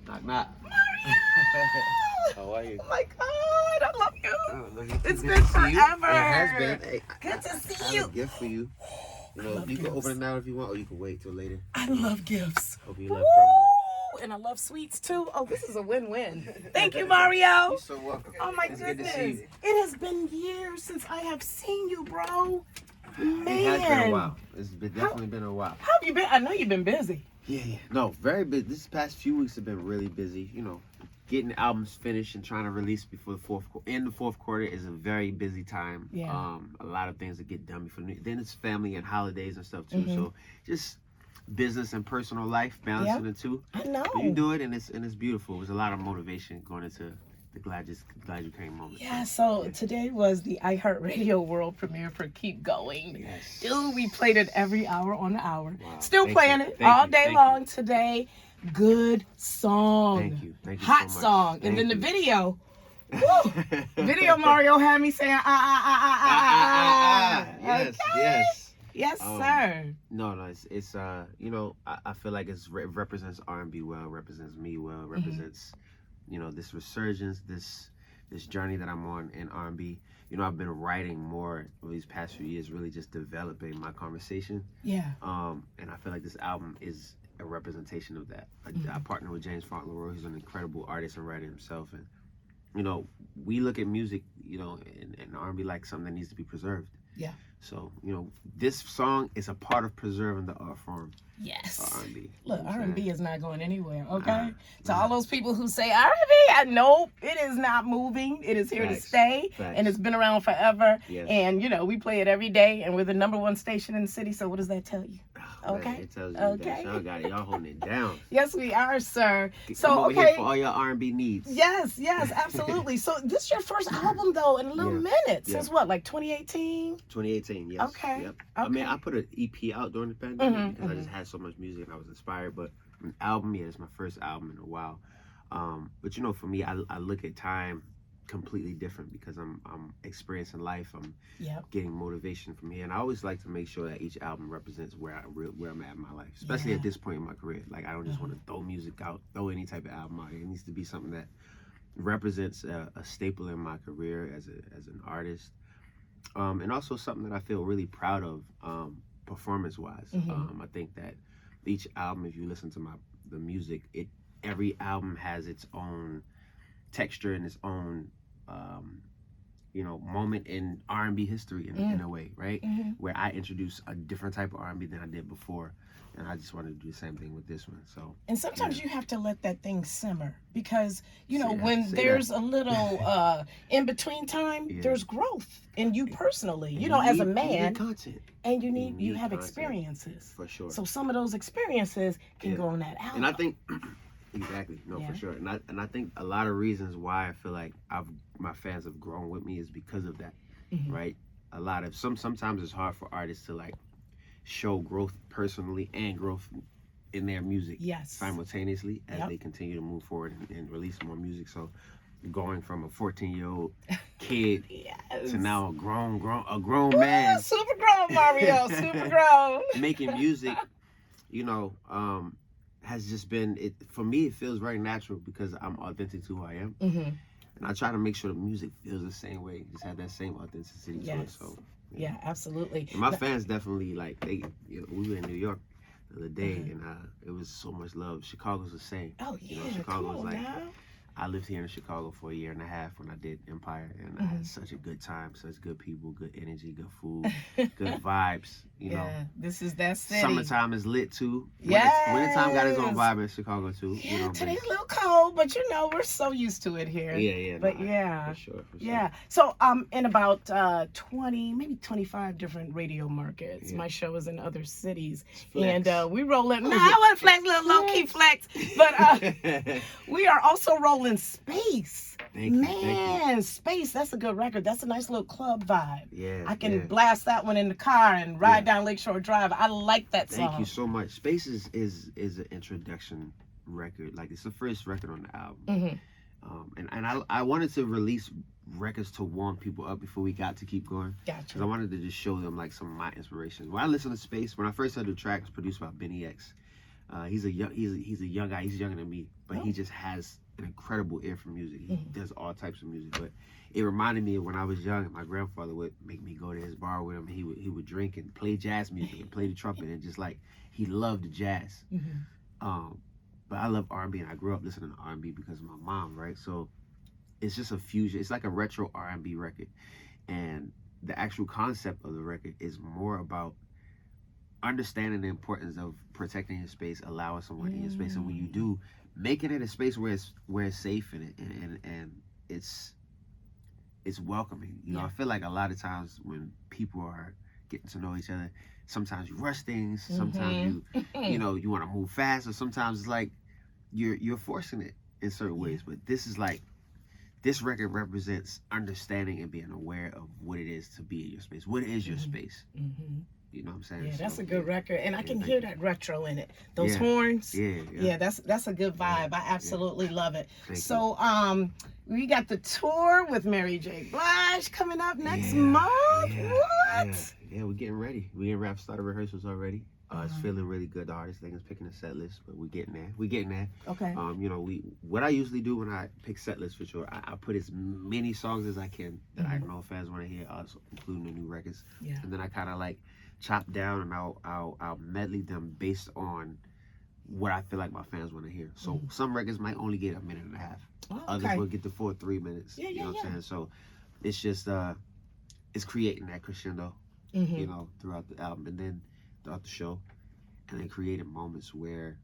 Knock, knock. How are you? Oh my God, I love you. Oh, It's been forever. It has been. Hey, Good to see I have you. a gift for you. You know, you can open it now if you want, or you can wait till later. I love gifts. Hope you love crumble. And I love sweets too. Oh, this is a win-win. Thank you, Mario. You're so welcome. Oh my It's goodness. good to see you. It has been years since I have seen you, bro. Man. It has been a while. Definitely been a while. How have you been? I know you've been busy. Yeah. No, very busy. This past few weeks have been really busy. You know, getting albums finished and trying to release before the fourth quarter is a very busy time. Yeah. A lot of things that get done before. Then it's family and holidays and stuff too. So just business and personal life, balancing the two. I know. But you do it, and it's beautiful. It was a lot of motivation going into the glad you came moment. Yeah, so today was the iHeartRadio world premiere for Keep Going. Yes. Dude, we played it every hour on the hour. Wow. Still Thank playing you. it Thank all you. day Thank long you. today. Good song. Thank you. Thank you Hot so much. song. And Thank then the you. video. Woo! Video Mario had me saying, Yes, Okay. yes. Yes, sir. No, it's you know, I feel like it represents R&B well, represents me well, represents, you know, this resurgence, this journey that I'm on in R&B. You know, I've been writing more over these past few years, really just developing my conversation. Yeah. And I feel like this album is a representation of that. I partnered with James Fauntleroy, who's an incredible artist and writer himself, and you know, we look at music, you know, and R&B like something that needs to be preserved. Yeah. So, you know, this song is a part of preserving the art form. Yes. R&B. Look, You know what I'm R&B saying? is not going anywhere, okay? To Nah. all those people who say R&B, nope, it is not moving. It is here to Facts. stay, Facts. and it's been around forever. Yes. And, you know, we play it every day, and we're the #1 station in the city, so what does that tell you? Oh, Okay. man, it tells you Okay. that y'all got it. Y'all holding it down. Yes, we are, sir. Come So, over here okay. for all your R&B needs. Yes, absolutely. So this is your first album, though, in a little minute. Yeah. Since what, like 2018? 2018, yes. Okay. Yep. I mean, Okay. I put an EP out during the pandemic because I just had so much music and I was inspired. But an album, yeah, it's my first album in a while. But you know, for me, I look at time completely different because I'm experiencing life. I'm getting motivation from here, and I always like to make sure that each album represents where I'm at in my life, especially at this point in my career. Like, I don't just want to throw music out, throw any type of album out. It needs to be something that represents a staple in my career as an artist, and also something that I feel really proud of, performance-wise. I think that each album, if you listen to the music, every album has its own texture and its own you know, moment in R&B history in a way, right? Where I introduce a different type of R&B than I did before, and I just wanted to do the same thing with this one. So, and sometimes you have to let that thing simmer because, you know, Say that, when say there's that. a little in between time, there's growth in you personally, you know, You as a need man, content. and you need have content. experiences. For sure. So some of those experiences can go on that album. And I think exactly, no, for sure. And I think a lot of reasons why I feel like my fans have grown with me is because of that, right? A lot of sometimes it's hard for artists to like show growth personally and growth in their music simultaneously as they continue to move forward and release more music. So going from a 14-year-old kid to now a grown man, super grown, Mario, super grown, making music, you know, has just been it for me. It feels very natural because I'm authentic to who I am, and I try to make sure the music feels the same way, just have that same authenticity to it. So yeah, absolutely. And my fans definitely like we were in New York the other day, and it was so much love. Chicago's the same. Oh yeah, you know, Chicago's like. now. I lived here in Chicago for 1.5 years when I did Empire, and I had such a good time, such good people, good energy, good food, good vibes. You know, this is that city. Summertime is lit too. Yes. Wintertime got its own vibe in Chicago too. Yeah, you know, today's a little cold, but you know we're so used to it here. Yeah. But for sure. Yeah. So in about 20, maybe 25 different radio markets. My show is in other cities, and we rolling. No, I want to flex, little low key flex, but we are also rolling Space. Thank you. Man, Space, that's a good record. That's a nice little club vibe. Yeah. I can blast that one in the car and ride down Lakeshore Drive. I like that song. Thank you so much. Space is an introduction record. Like, it's the first record on the album. And I wanted to release records to warm people up before we got to Keep Going. Gotcha. Because I wanted to just show them like some of my inspirations. When I listened to Space, when I first heard the track, it was produced by Benny X. He's a young guy. He's younger than me, but he just has an incredible ear for music. He does all types of music. But it reminded me of when I was young, and my grandfather would make me go to his bar with him. And he would drink and play jazz music and play the trumpet, and just like he loved the jazz. But I love R&B, and I grew up listening to R&B because of my mom, right? So it's just a fusion. It's like a retro R&B record, and the actual concept of the record is more about understanding the importance of protecting your space, allowing someone in your space, and when you do, making it a space where it's safe and it's welcoming. You know, I feel like a lot of times when people are getting to know each other, sometimes you rush things, sometimes you know, you want to move fast, or sometimes it's like you're forcing it in certain ways. But this is like, this record represents understanding and being aware of what it is to be in your space. What is your space? You know what I'm saying? Yeah, that's a good record, and I can hear that retro in it. Those horns. Yeah, that's a good vibe. I absolutely love it. So, we got the tour with Mary J. Blige coming up next month. What? Yeah, we're getting ready. We in started rehearsals already. It's feeling really good. The artist thing is picking a set list, but we're getting there. Okay. You know, what I usually do when I pick set lists for sure, I put as many songs as I can that I know fans want to hear, also including the new records. Yeah. And then I kind of like chop down, and I'll medley them based on what I feel like my fans want to hear. So some records might only get a minute and a half. Others will get the full 3 minutes. You know what I'm saying? So it's just it's creating that crescendo, you know, throughout the album, and then throughout the show, and then creating moments where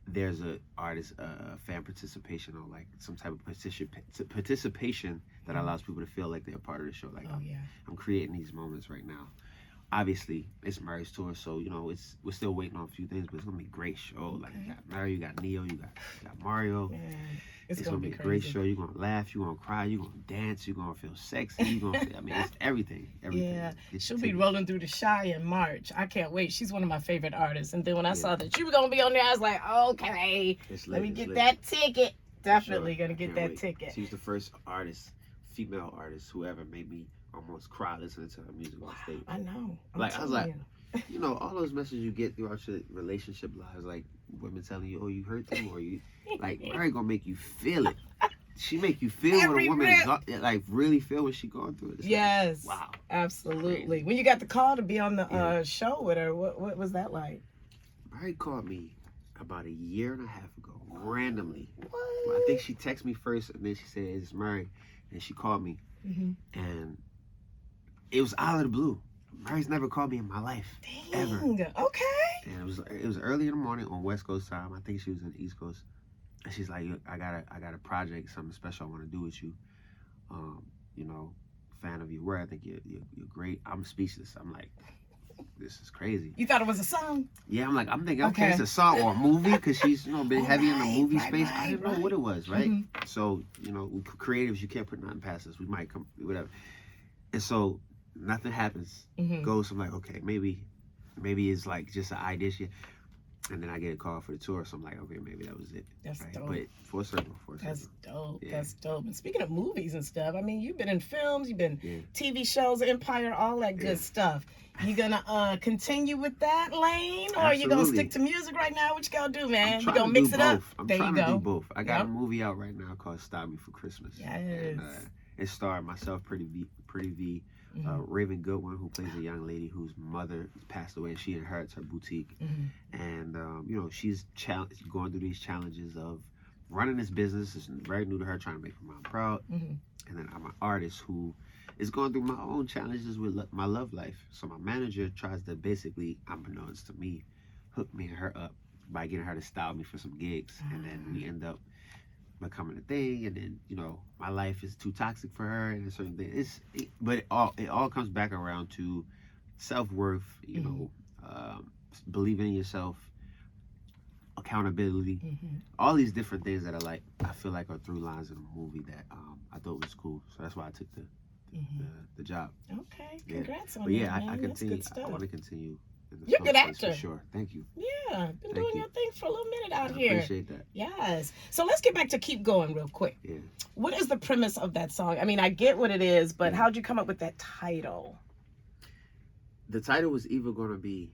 there's a artist fan participation, or like some type of participation that allows people to feel like they're a part of the show. Like I'm creating these moments right now. Obviously, it's Mary's tour, so you know we're still waiting on a few things, but it's gonna be a great show. Like you got Mario, you got Neo, you got Mario. Man, it's gonna be a great show. You're gonna laugh, you're gonna cry, you're gonna dance, you're gonna feel sexy. I mean, it's everything. Yeah, she'll be rolling through the Shy in March. I can't wait. She's one of my favorite artists. And then when I saw that you were gonna be on there, I was like, okay, let me get that ticket. Definitely gonna get that ticket. She's the first female artist who ever made me almost cry listening to her music on stage. I know. I was like, you know, all those messages you get throughout your relationship lives, like women telling you, oh, you hurt them, or you, like, Mary gonna make you feel it. She make you feel when a woman like really feel what she going through. It's yes. Like, wow. Absolutely. Crazy. When you got the call to be on the show with her, what was that like? Mary called me about a year and a half ago, randomly. What? I think she texted me first, and then she said, it's Mary, and she called me, and it was out of the blue. Mary's never called me in my life. Dang. Ever. Okay. And it was early in the morning on West Coast time. I think she was in the East Coast. And she's like, I got a project, something special I want to do with you. You know, fan of your work. I think you're great. I'm speechless. I'm like, this is crazy. You thought it was a song? Yeah, I'm thinking, okay, it's a song or a movie, because she's, you know, been heavy in the movie space. I didn't know what it was, right? So, you know, creatives, you can't put nothing past us. We might come, whatever. And so nothing happens. Goes, I'm like, okay, maybe it's like just an idea. And then I get a call for the tour, so I'm like, okay, maybe that was it. That's dope. But for a circle. That's dope. Yeah. That's dope. And speaking of movies and stuff, I mean, you've been in films, you've been TV shows, Empire, all that good stuff. You gonna continue with that lane, or are you gonna stick to music right now? What you gonna do, man? You gonna mix it up? I'm trying to do both. I got a movie out right now called Stop Me for Christmas. Yes. And, it starred myself, Pretty V, Raven Goodwin, who plays a young lady whose mother passed away, and she inherits her boutique. And you know, she's going through these challenges of running this business. It's very new to her, trying to make her mom proud. And then I'm an artist who is going through my own challenges with my love life. So my manager tries to basically, unbeknownst to me, hook me and her up by getting her to style me for some gigs. And then we end up becoming a thing, and then, you know, my life is too toxic for her and a certain thing. But it all comes back around to self-worth, you know, believing in yourself, accountability, all these different things that are like, I feel like are through lines in the movie that I thought was cool. So that's why I took the job. Okay, congrats on that. But yeah, man. I continue. I want to continue. You're a good actor. For sure. Thank you. Yeah, been doing your thing for a little minute out here. I appreciate that. Yes. So let's get back to Keep Going real quick. Yeah. What is the premise of that song? I mean, I get what it is, but how'd you come up with that title? The title was either going to be,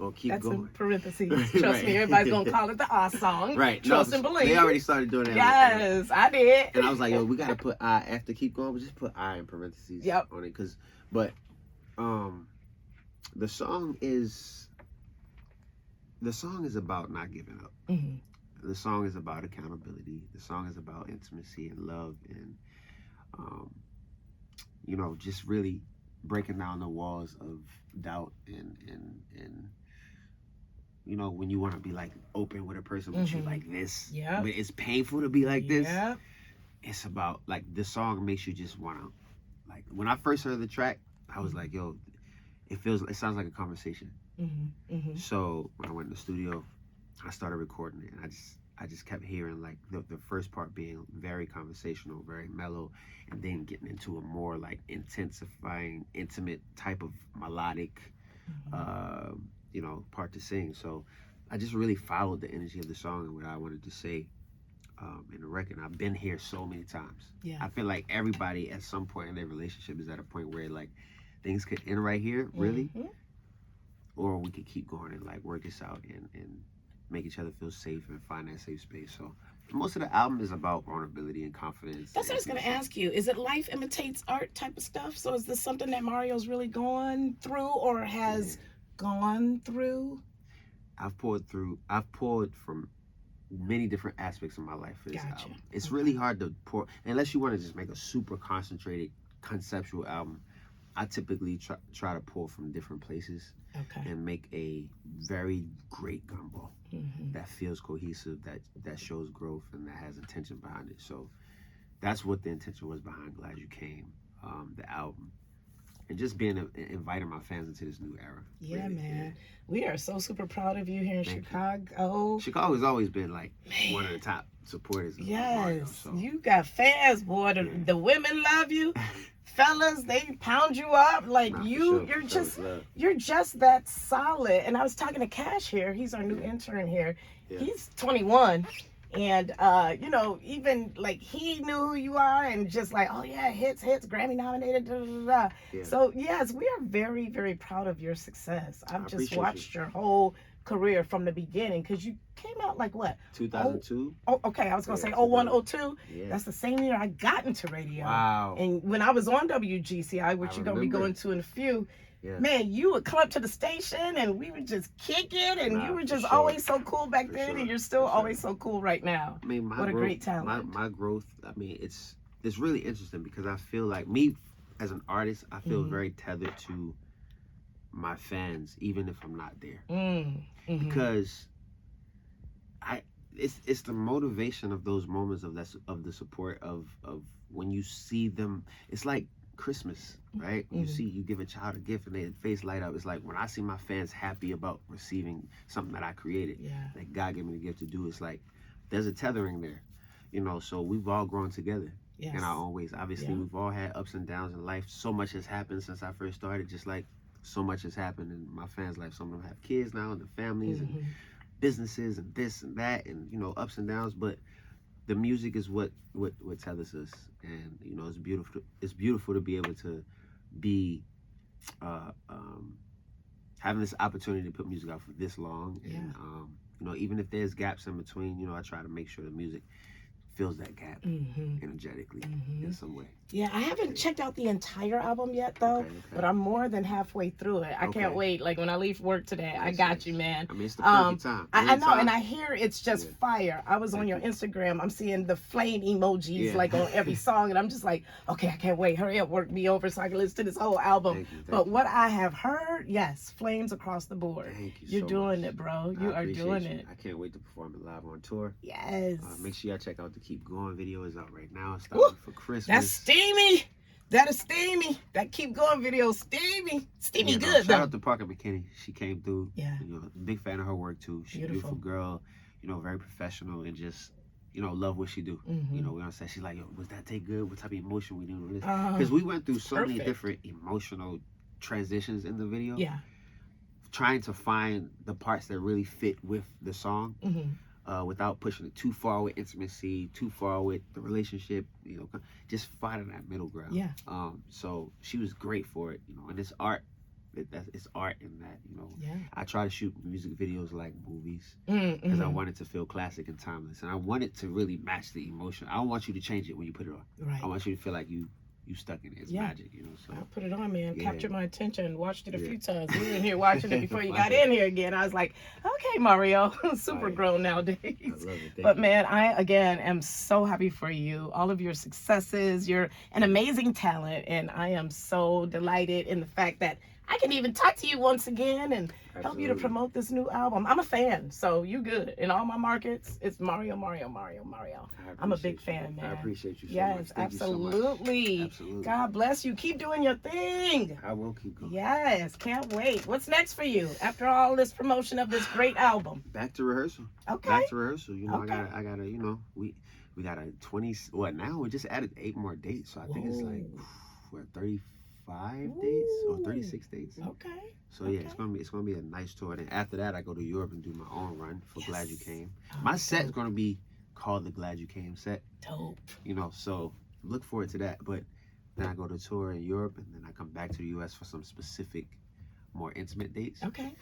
or keep That's going. in parentheses. Trust me, everybody's going to call it the I song. Right. Trust and believe. They already started doing that. Yes, I did. And I was like, yo, we got to put I after keep going. We just put I in parentheses on it. But the song is about not giving up. Mm-hmm. The song is about accountability. The song is about intimacy and love and, you know, just really breaking down the walls of doubt and you know, when you want to be like open with a person, but you like this. Yeah. But it's painful to be like this. Yeah. It's about like this song makes you just want to, like, when I first heard the track, I was like, yo, it sounds like a conversation. Mm-hmm. Mm-hmm. So when I went in the studio, I started recording it, and I just kept hearing like the first part being very conversational, very mellow, and then getting into a more like intensifying, intimate type of melodic, you know, part to sing. So I just really followed the energy of the song and what I wanted to say in the record. I've been here so many times. Yeah. I feel like everybody at some point in their relationship is at a point where like things could end right here, really, or we could keep going and like work this out and make each other feel safe and find that safe space. So most of the album is about vulnerability and confidence. That's what I was going to ask you. Is it life imitates art type of stuff? So is this something that Mario's really gone through or has gone through? I've poured from many different aspects of my life for this album. It's really hard to pour, unless you want to just make a super concentrated conceptual album. I typically try to pull from different places and make a very great gumbo that feels cohesive, that shows growth, and that has intention behind it. So that's what the intention was behind Glad You Came, the album. And just inviting my fans into this new era. Yeah, really, man. Yeah. We are so super proud of you here in Chicago. Chicago's always been like one of the top supporters of Mario, so. You got fans, boy. The women love you. Fellas, they pound you up like you're just that solid. And I was talking to Cash here. He's our new intern here. Yeah. He's 21. And, you know, even like he knew who you are and just like, oh yeah, hits, Grammy nominated, da, da, da, da. Yeah. So yes, we are very, very proud of your success. I've just watched your whole career from the beginning because you came out like what? 2002? Oh, okay. I was going to say 01, 02. Yeah. That's the same year I got into radio. Wow. And when I was on WGCI, which you're going to be going to in a few, man, you would come up to the station and we would just kick it, and you were just always so cool back then, and you're still always so cool right now. I mean, what a great talent. My growth, I mean, it's really interesting because I feel like me as an artist, I feel very tethered to my fans, even if I'm not there. Because it's the motivation of those moments of the support of when you see them. It's like Christmas, right? You give a child a gift and their face light up. It's like when I see my fans happy about receiving something that I created, that God gave me the gift to do. It's like there's a tethering there, you know. So we've all grown together in our own ways. Obviously, we've all had ups and downs in life. So much has happened since I first started. Just like so much has happened in my fans' life. Some of them have kids now and their families and businesses and this and that, and you know, ups and downs. But the music is what tethers us, and you know, it's beautiful. It's beautiful to be able to be having this opportunity to put music out for this long, and you know, even if there's gaps in between, you know, I try to make sure the music fills that gap energetically in some way. Yeah, I haven't checked out the entire album yet, though, but I'm more than halfway through it. I can't wait. Like, when I leave work today, I got you, man. I mean, it's the perfect time. I know, and I hear it's just fire. I was on your Instagram. I'm seeing the flame emojis, like, on every song, and I'm just like, okay, I can't wait. Hurry up, work me over so I can listen to this whole album. Thank you. What I have heard, yes, flames across the board. Thank you You're doing it, bro. You are doing it. I can't wait to perform it live on tour. Yes. Make sure y'all check out the Keep Going video. Is out right now. It's starting for Christmas. That's steamy. That is steamy. That Keep Going video, steamy good. Shout out to Parker McKinney. She came through. Yeah. You know, big fan of her work too. She's a beautiful girl. You know, very professional and just, you know, love what she do. You know, we don't say, she's like, yo, was that take good? What type of emotion we doing with this? Because we went through so many different emotional transitions in the video. Yeah. Trying to find the parts that really fit with the song. Without pushing it too far with intimacy, too far with the relationship, you know, just finding that middle ground. Yeah. So she was great for it, you know, and it's art it's art in that, you know. Yeah. I try to shoot music videos like movies Mm, because I mhm. want it to feel classic and timeless, and I want it to really match the emotion. I don't want you to change it when you put it on. Right. I want you to feel like you stuck in it. It's Yeah. magic, you know. So I put it on, man. Yeah. Captured my attention. Watched it a Yeah. few times. We were in here watching it before you Fire. got in here again. I was like, okay, Mario, super Fire. grown I nowadays. love it. Thank But you. man, I again am so happy for you. All of your successes. You're an amazing talent, and I am so delighted in the fact that I can even talk to you once again and help you to Absolutely. promote this new album. I'm a fan, so you good. In all my markets, it's Mario, Mario, Mario, Mario. I'm a big appreciate you. fan, man. I appreciate you so Yes, much. Thank you so much. absolutely. Absolutely. God bless you. Keep doing your thing. I will keep going. Yes, can't wait. What's next for you after all this promotion of this great album? Back to rehearsal. Okay. Back to rehearsal. You know, Okay. I gotta, you know, we got a 20. What now? We just added 8 more dates, so I think it's like what 35 dates or 36 dates. Okay. So yeah, it's gonna be a nice tour. And after that, I go to Europe and do my own run for Yes. Glad You Came. Oh, My set's dope. gonna be called the Glad You Came set. Dope. You know, so look forward to that. But then I go to tour in Europe, and then I come back to the U.S. for some specific, more intimate dates. Okay.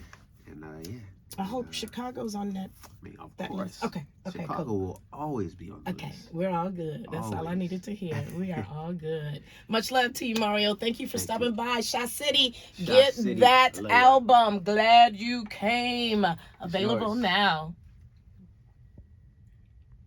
And yeah. I hope Chicago's on that. I mean, of That course. list. Okay. Okay. Chicago Cool. will always be on the Okay, list. we're all good. That's all I Always. needed to hear. We are all good. Much love to you, Mario. Thank you for Thank stopping you. by. Shot City, Shot get City. that Love ya. album. Glad You Came. Available yours. now.